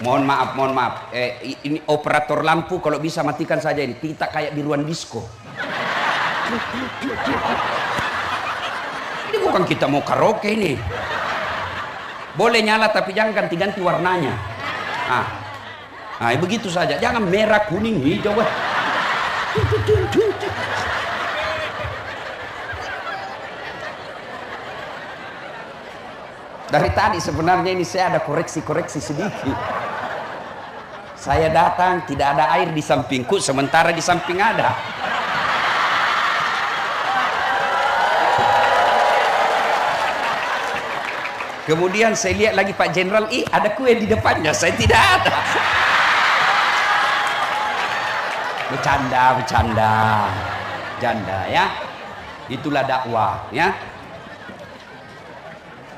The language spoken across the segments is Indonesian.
Mohon maaf. Ini operator lampu kalau bisa matikan saja ini. Kita kayak di ruang disco. Ini bukan kita mau karaoke ini. Boleh nyala tapi jangan ganti-ganti warnanya. Begitu saja. Jangan merah, kuning, hijau. Dari tadi sebenarnya ini saya ada koreksi-koreksi sedikit. Saya datang tidak ada air di sampingku, sementara di samping ada. Kemudian saya lihat lagi Pak Jenderal, ada kue di depannya, saya tidak ada. Bercanda ya. Itulah dakwah ya.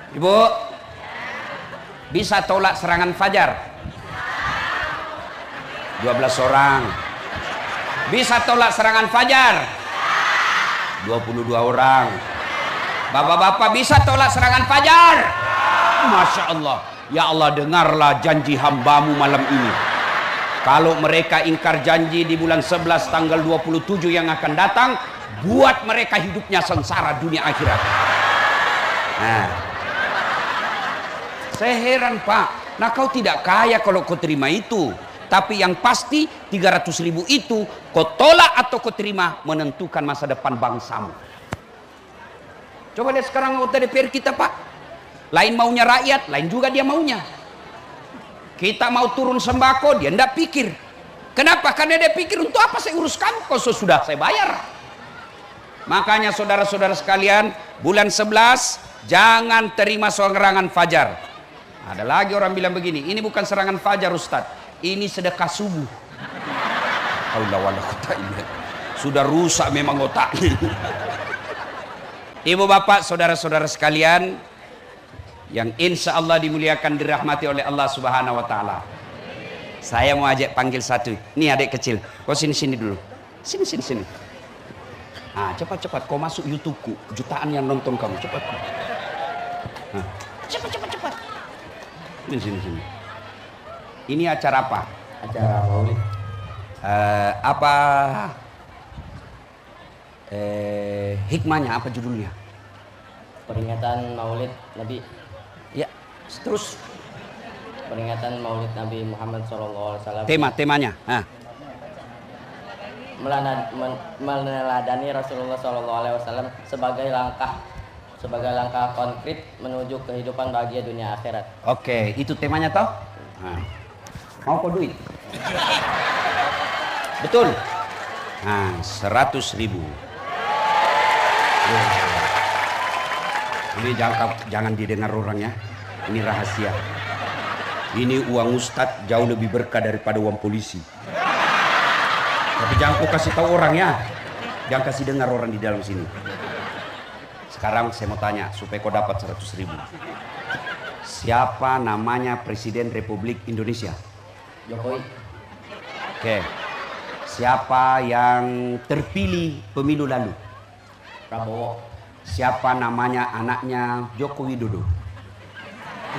Ibu, bisa tolak serangan fajar? 12 orang. Bisa tolak serangan fajar? 22 orang. Bapak-bapak bisa tolak serangan fajar? Masya Allah. Ya Allah, dengarlah janji hambamu malam ini. Kalau mereka ingkar janji di bulan 11 tanggal 27 yang akan datang, buat mereka hidupnya sengsara dunia akhirat. Saya heran Pak. Nah kau tidak kaya kalau kau terima itu. Tapi yang pasti 300.000 itu kau tolak atau kau terima menentukan masa depan bangsamu. Coba lihat sekarang anggota DPR kita Pak. Lain maunya rakyat, lain juga dia maunya. Kita mau turun sembako, dia tidak pikir. Kenapa? Karena dia pikir untuk apa saya urus kamu kalau sudah saya bayar. Makanya saudara-saudara sekalian, bulan 11 jangan terima serangan fajar. Ada lagi orang bilang begini, ini bukan serangan fajar Ustadz, ini sedekah subuh. Sudah rusak memang otaknya. Ibu bapak saudara-saudara sekalian yang insya Allah dimuliakan dirahmati oleh Allah Subhanahu Wa Taala. Saya mau ajak panggil satu. Ini adik kecil, kau sini dulu. Sini. Cepat kau masuk YouTubeku, jutaan yang nonton kamu, cepat. Cepat. Sini. Ini acara apa? Acara maulid. Hikmahnya apa judulnya? Peringatan maulid Nabi. Ya, terus. Peringatan maulid Nabi Muhammad SAW. Temanya. Meneladani Rasulullah SAW sebagai langkah konkret menuju kehidupan bahagia dunia akhirat. Oke, itu temanya toh? Mau kau duit? Betul? 100.000. Ini jangan didengar orang ya. Ini rahasia. Ini uang Ustadz jauh lebih berkah daripada uang polisi. Tapi jangan kau kasih tahu orang ya. Jangan kasih dengar orang di dalam sini. Sekarang saya mau tanya supaya kau dapat 100.000. Siapa namanya Presiden Republik Indonesia? Jokowi. Oke. Siapa yang terpilih pemilu lalu? Prabowo. Siapa namanya anaknya Joko Widodo?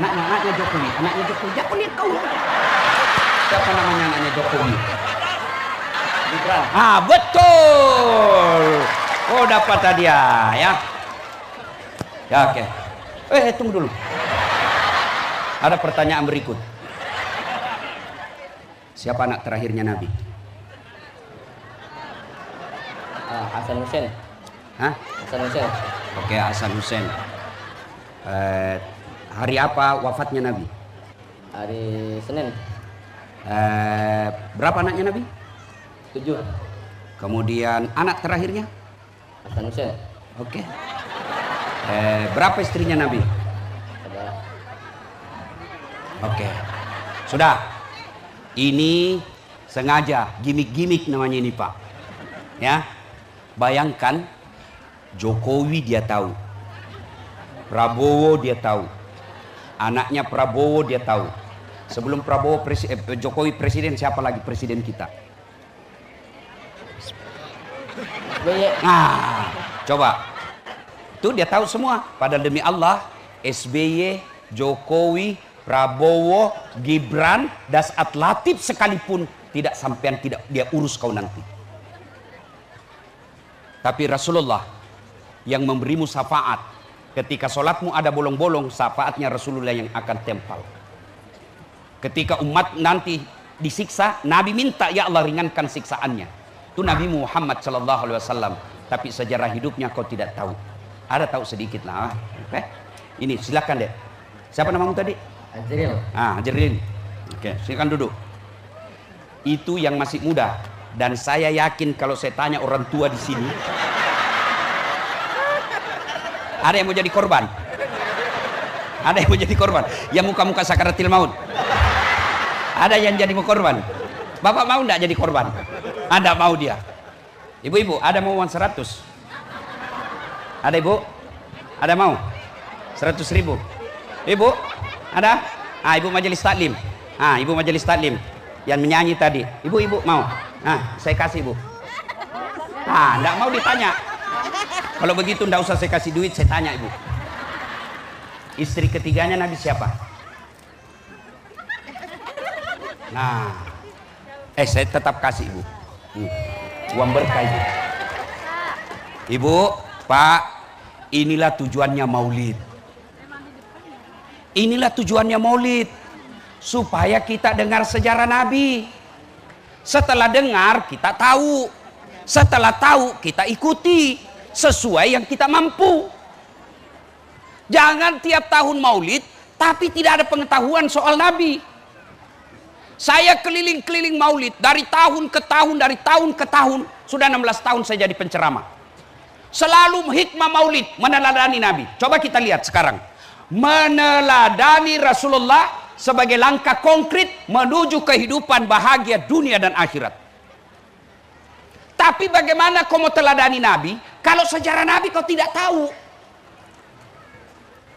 Anaknya Jokowi. Jangan lihat kau. Siapa namanya anaknya Jokowi? Gibran. Betul. Oh dapat hadiah ya. Ya oke. Tunggu dulu. Ada pertanyaan berikut. Siapa anak terakhirnya Nabi? Hasan Hussein. Hasan Hussein. Oke, Hasan Hussein. Hari apa wafatnya Nabi? Hari Senin. Berapa anaknya Nabi? 7. Kemudian anak terakhirnya? Hasan Hussein. Oke. Berapa istrinya Nabi? Ada. Oke. Sudah. Ini sengaja gimmick namanya ini Pak. Ya. Bayangkan Jokowi dia tahu. Prabowo dia tahu. Anaknya Prabowo dia tahu. Sebelum Jokowi presiden, siapa lagi presiden kita? Coba. Itu dia tahu semua. Padahal demi Allah, SBY, Jokowi, Prabowo, Gibran, Dasat Latif sekalipun tidak sampean tidak dia urus kau nanti. Tapi Rasulullah yang memberimu syafaat, ketika sholatmu ada bolong-bolong, syafaatnya Rasulullah yang akan tempal. Ketika umat nanti disiksa, Nabi minta, ya Allah ringankan siksaannya. Itu Nabi Muhammad sallallahu alaihi wasallam. Tapi sejarah hidupnya kau tidak tahu. Ada tahu sedikit lah. Oke. Ini silakan deh. Siapa namamu tadi? Ajril. Ajril. Oke, silakan duduk. Itu yang masih muda, dan saya yakin kalau saya tanya orang tua di sini, ada yang mau jadi korban. Ada yang mau jadi korban. Yang muka-muka sakaratil maut. Ada yang jadi korban. Bapak mau enggak jadi korban? Ada mau dia. Ibu-ibu, ada mau uang 100? Ada ibu? Ada mau? 100.000. Ibu? Ada? Ibu majelis taklim. Ibu majelis taklim yang menyanyi tadi. Ibu-ibu mau? Saya kasih ibu. Enggak mau ditanya. Kalau begitu enggak usah saya kasih duit, saya tanya ibu. Istri ketiganya Nabi siapa? Saya tetap kasih ibu. Uang berkah ibu. Ibu, Pak, inilah tujuannya maulid. Inilah tujuannya maulid. Supaya kita dengar sejarah Nabi. Setelah dengar, kita tahu. Setelah tahu, kita ikuti. Sesuai yang kita mampu. Jangan tiap tahun maulid, tapi tidak ada pengetahuan soal Nabi. Saya keliling-keliling maulid dari tahun ke tahun, dari tahun ke tahun. Sudah 16 tahun saya jadi penceramah. Selalu hikmah maulid, meneladani Nabi. Coba kita lihat sekarang. Meneladani Rasulullah sebagai langkah konkret menuju kehidupan bahagia dunia dan akhirat. Tapi bagaimana kau mau teladani Nabi kalau sejarah Nabi kau tidak tahu?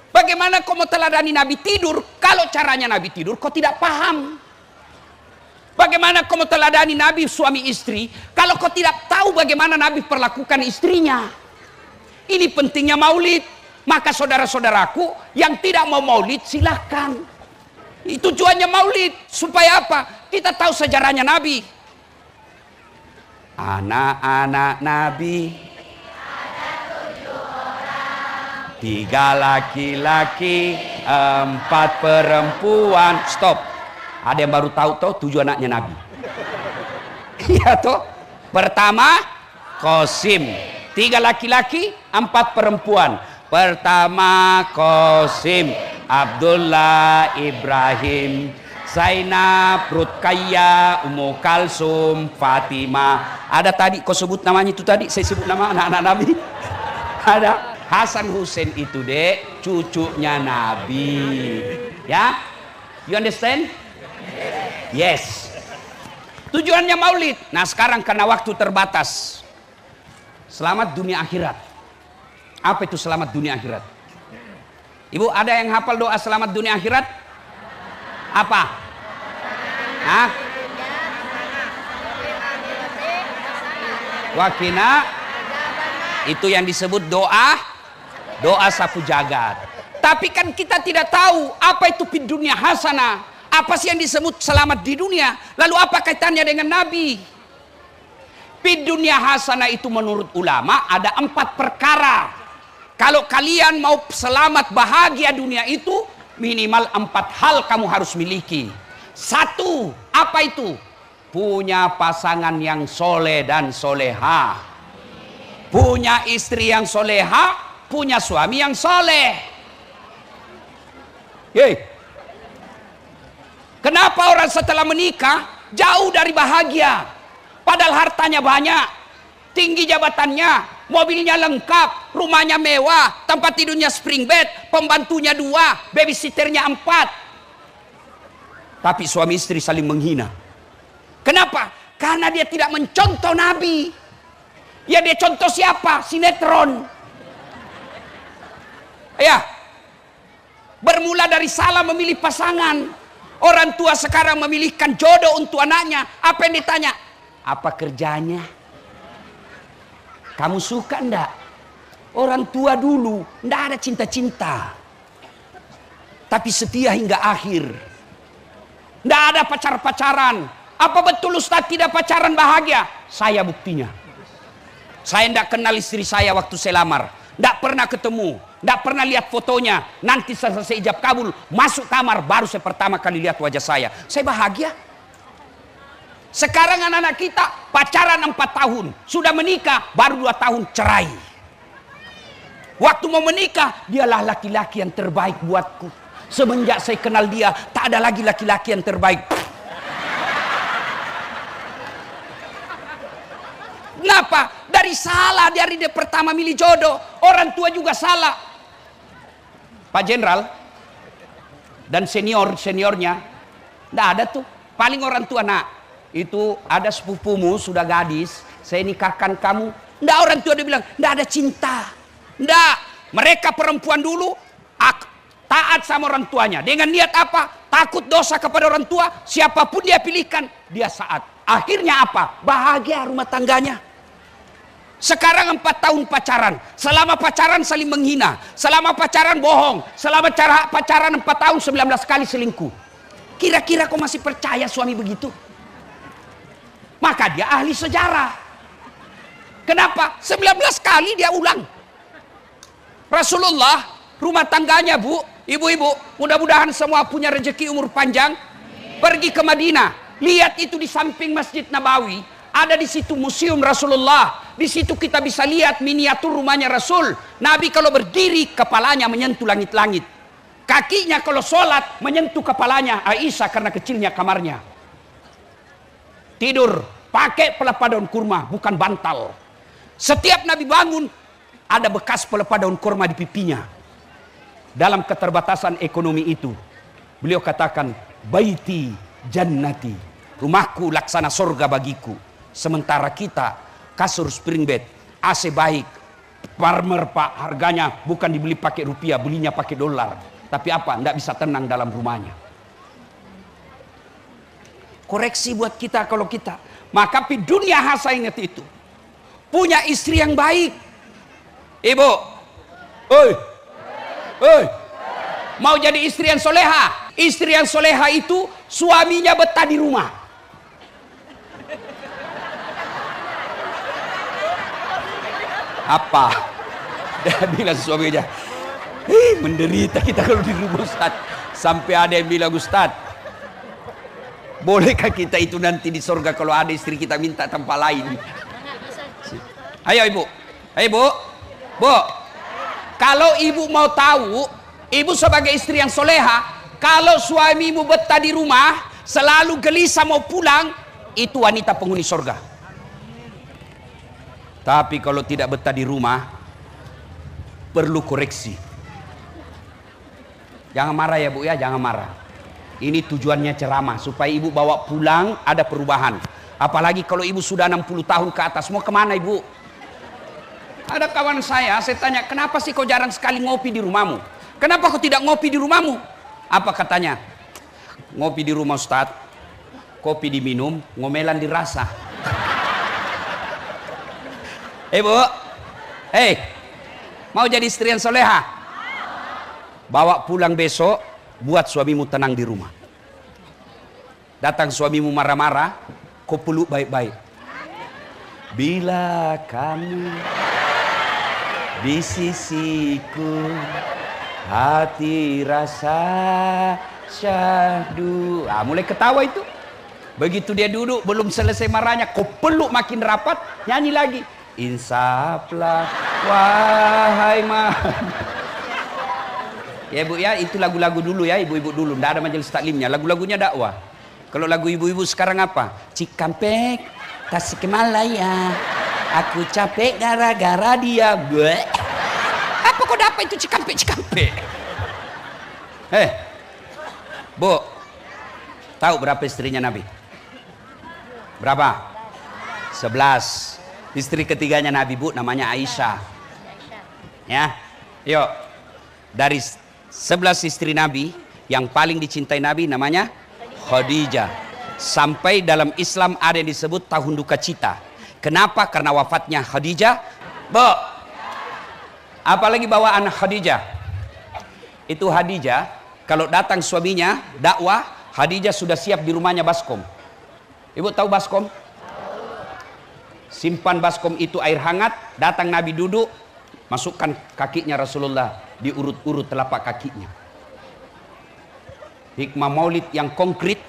Bagaimana kau mau teladani Nabi tidur kalau caranya Nabi tidur kau tidak paham? Bagaimana kau mau teladani Nabi suami istri kalau kau tidak tahu bagaimana Nabi perlakukan istrinya? Ini pentingnya maulid. Maka saudara-saudaraku yang tidak mau maulid silahkan. Itu tujuannya maulid. Supaya apa? Kita tahu sejarahnya Nabi. Anak-anak Nabi ada 7 orang. 3 laki-laki, 4 perempuan. Stop. Ada yang baru tahu 7 anaknya Nabi. Iya toh. Pertama Qasim, 3 laki-laki, 4 perempuan. Pertama Qasim, Abdullah, Ibrahim, Zainab, Ruqayyah, Ummu Kalsum, Fatimah. Ada tadi kau sebut namanya itu tadi, saya sebut nama anak-anak Nabi. Ada Hasan Hussein itu dek, cucunya Nabi. Ya? You understand? Yes. Tujuannya maulid. Nah sekarang karena waktu terbatas. Selamat dunia akhirat. Apa itu selamat dunia akhirat? Ibu ada yang hafal doa selamat dunia akhirat? Apa? Wakina. Itu yang disebut doa sapu jagat. Tapi kan kita tidak tahu apa itu fid dunia hasanah. Apa sih yang disebut selamat di dunia? Lalu apa kaitannya dengan Nabi? Fid dunia hasanah itu menurut ulama ada 4 perkara. Kalau kalian mau selamat bahagia dunia itu minimal 4 hal kamu harus miliki. 1, apa itu? Punya pasangan yang soleh dan soleha. Punya istri yang soleha, punya suami yang soleh. Yeay. Kenapa orang setelah menikah jauh dari bahagia? Padahal hartanya banyak, tinggi jabatannya, mobilnya lengkap, rumahnya mewah, tempat tidurnya spring bed, pembantunya 2, babysitternya 4. Tapi suami istri saling menghina. Kenapa? Karena dia tidak mencontoh Nabi. Ya dia contoh siapa? Sinetron. Ya. Bermula dari salah memilih pasangan. Orang tua sekarang memilihkan jodoh untuk anaknya. Apa yang ditanya? Apa kerjanya? Kamu suka enggak? Orang tua dulu enggak ada cinta-cinta. tapi setia hingga akhir. Tidak ada pacar-pacaran. Apa betul Ustaz tidak pacaran bahagia? Saya buktinya. Saya tidak kenal istri saya waktu saya lamar. Tidak pernah ketemu. Tidak pernah lihat fotonya. Nanti selesai ijab kabul, masuk kamar, baru saya pertama kali lihat wajah saya. Saya bahagia. Sekarang anak-anak kita pacaran 4 tahun. Sudah menikah, baru 2 tahun cerai. Waktu mau menikah, dialah laki-laki yang terbaik buatku. Semenjak saya kenal dia, tak ada lagi laki-laki yang terbaik. Kenapa? Dari salah, dari dia pertama milih jodoh. Orang tua juga salah. Pak Jenderal dan seniornya, tidak ada tuh. Paling orang tua, nak, itu ada sepupumu sudah gadis, saya nikahkan kamu. Tidak, orang tua dia bilang, tidak ada cinta. Tidak, mereka perempuan dulu taat sama orang tuanya. Dengan niat apa? Takut dosa kepada orang tua. Siapapun dia pilihkan, dia saat. Akhirnya apa? Bahagia rumah tangganya. Sekarang 4 tahun pacaran. Selama pacaran saling menghina. Selama pacaran bohong. Selama pacaran 4 tahun 19 kali selingkuh. Kira-kira kau masih percaya suami begitu? Maka dia ahli sejarah. Kenapa? 19 kali dia ulang. Rasulullah, rumah tangganya, Bu, ibu-ibu, mudah-mudahan semua punya rezeki umur panjang. Pergi ke Madinah, lihat itu di samping Masjid Nabawi, ada di situ museum Rasulullah. Di situ kita bisa lihat miniatur rumahnya Rasul. Nabi kalau berdiri, kepalanya menyentuh langit-langit. Kakinya kalau sholat, menyentuh kepalanya Aisyah karena kecilnya kamarnya. Tidur, pakai pelepah daun kurma, bukan bantal. Setiap Nabi bangun, ada bekas pelepah daun kurma di pipinya. Dalam keterbatasan ekonomi itu, beliau katakan, baiti jannati, rumahku laksana surga bagiku. Sementara kita, kasur spring bed, AC baik, farmer Pak, harganya bukan dibeli pakai rupiah, belinya pakai dolar. Tapi apa? Tidak bisa tenang dalam rumahnya. Koreksi buat kita kalau kita. Maka di dunia hasa ingat itu. Punya istri yang baik. Ibu, mau jadi istri yang soleha. Istri yang soleha itu suaminya betah di rumah. Apa? Dia bilang suaminya, menderita kita kalau di rumah Ustaz. Sampai ada yang bilang, Ustaz, bolehkah kita itu nanti di surga kalau ada istri kita minta tempat lain? Ayo ibu, ayo ibu. Bu, kalau ibu mau tahu, ibu sebagai istri yang soleha, kalau suamimu betah di rumah, selalu gelisah mau pulang, itu wanita penghuni surga. Tapi kalau tidak betah di rumah, perlu koreksi. Jangan marah ya Bu ya, jangan marah. Ini tujuannya ceramah, supaya ibu bawa pulang ada perubahan. Apalagi kalau ibu sudah 60 tahun ke atas, mau kemana ibu? Ada kawan saya tanya, kenapa sih kau jarang sekali ngopi di rumahmu? Kenapa kau tidak ngopi di rumahmu? Apa katanya? Ngopi di rumah Ustaz, kopi diminum, ngomelan dirasa. Bu, mau jadi istri yang soleha? Bawa pulang besok, buat suamimu tenang di rumah. Datang suamimu marah-marah, kau peluk baik-baik. Bila kamu di sisiku, hati rasa syahdu. Mulai ketawa itu. Begitu dia duduk, belum selesai marahnya, kau peluk makin rapat, nyanyi lagi. Insaflah wahai ya Bu ya, itu lagu-lagu dulu ya, ibu-ibu dulu. Tidak ada majelis taklimnya, lagu-lagunya dakwah. Kalau lagu ibu-ibu sekarang apa? Cikampek, Tasikmalaya, aku capek gara-gara dia. Bleh. Apa kok dapat itu Cikampek? Bu, tahu berapa istrinya Nabi? Berapa? 11. Istri ketiganya Nabi Bu namanya Aisyah. Ya, yuk. Dari 11 istri Nabi, yang paling dicintai Nabi namanya Khadijah. Sampai dalam Islam ada yang disebut tahun duka cita. Kenapa? Karena wafatnya Khadijah. Bu, apalagi bawaan Khadijah. Itu Khadijah kalau datang suaminya dakwah, Khadijah sudah siap di rumahnya baskom. Ibu tahu baskom? Simpan baskom itu air hangat, datang Nabi duduk, masukkan kakinya Rasulullah, diurut-urut telapak kakinya. Hikmah maulid yang konkret.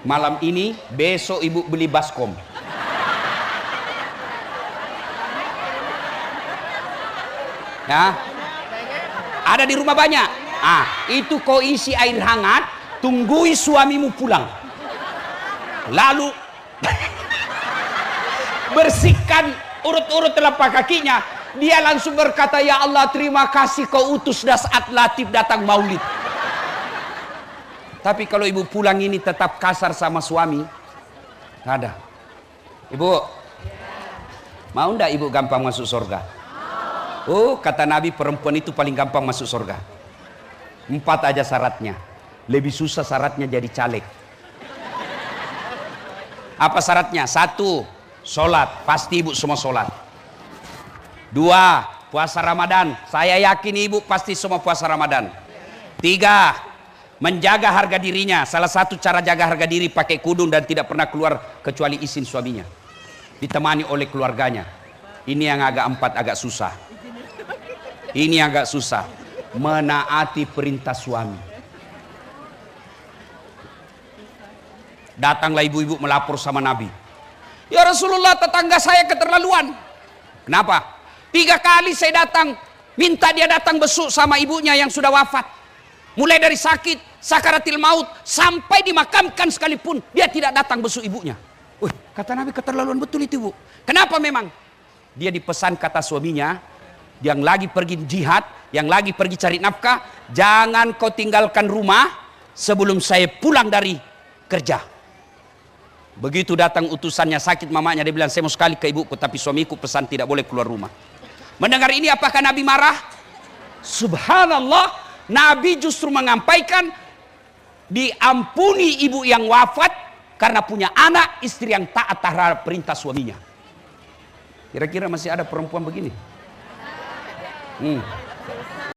Malam ini, besok ibu beli baskom. Ya, ada di rumah banyak. Itu kau isi air hangat, tunggui suamimu pulang. Lalu bersihkan urut-urut telapak kakinya. Dia langsung berkata, ya Allah terima kasih kau utus Das'at Latif datang maulid. Tapi kalau ibu pulang ini tetap kasar sama suami, nggak ada. Ibu, mau ndak ibu gampang masuk surga? Oh, kata Nabi, perempuan itu paling gampang masuk surga. 4 aja syaratnya. Lebih susah syaratnya jadi caleg. Apa syaratnya? 1, sholat. Pasti ibu semua sholat. 2, puasa Ramadan. Saya yakin ibu pasti semua puasa Ramadan. 3, menjaga harga dirinya. Salah satu cara jaga harga diri pakai kudung dan tidak pernah keluar kecuali izin suaminya. Ditemani oleh keluarganya. Ini yang agak 4 agak susah. Ini agak susah. Menaati perintah suami. Datanglah ibu-ibu melapor sama Nabi. Ya Rasulullah, tetangga saya keterlaluan. Kenapa? 3 kali saya datang, minta dia datang besuk sama ibunya yang sudah wafat. Mulai dari sakit, sakaratil maut, sampai dimakamkan sekalipun, dia tidak datang besuk ibunya. Kata Nabi, keterlaluan betul itu, Bu. Kenapa memang? Dia dipesan kata suaminya, yang lagi pergi jihad, yang lagi pergi cari nafkah, jangan kau tinggalkan rumah sebelum saya pulang dari kerja. Begitu datang utusannya, sakit mamanya, dia bilang, saya mau sekali ke ibuku, tapi suamiku pesan tidak boleh keluar rumah. Mendengar ini apakah Nabi marah? Subhanallah, Nabi justru menyampaikan diampuni ibu yang wafat karena punya anak, istri yang taat terhadap perintah suaminya. Kira-kira masih ada perempuan begini?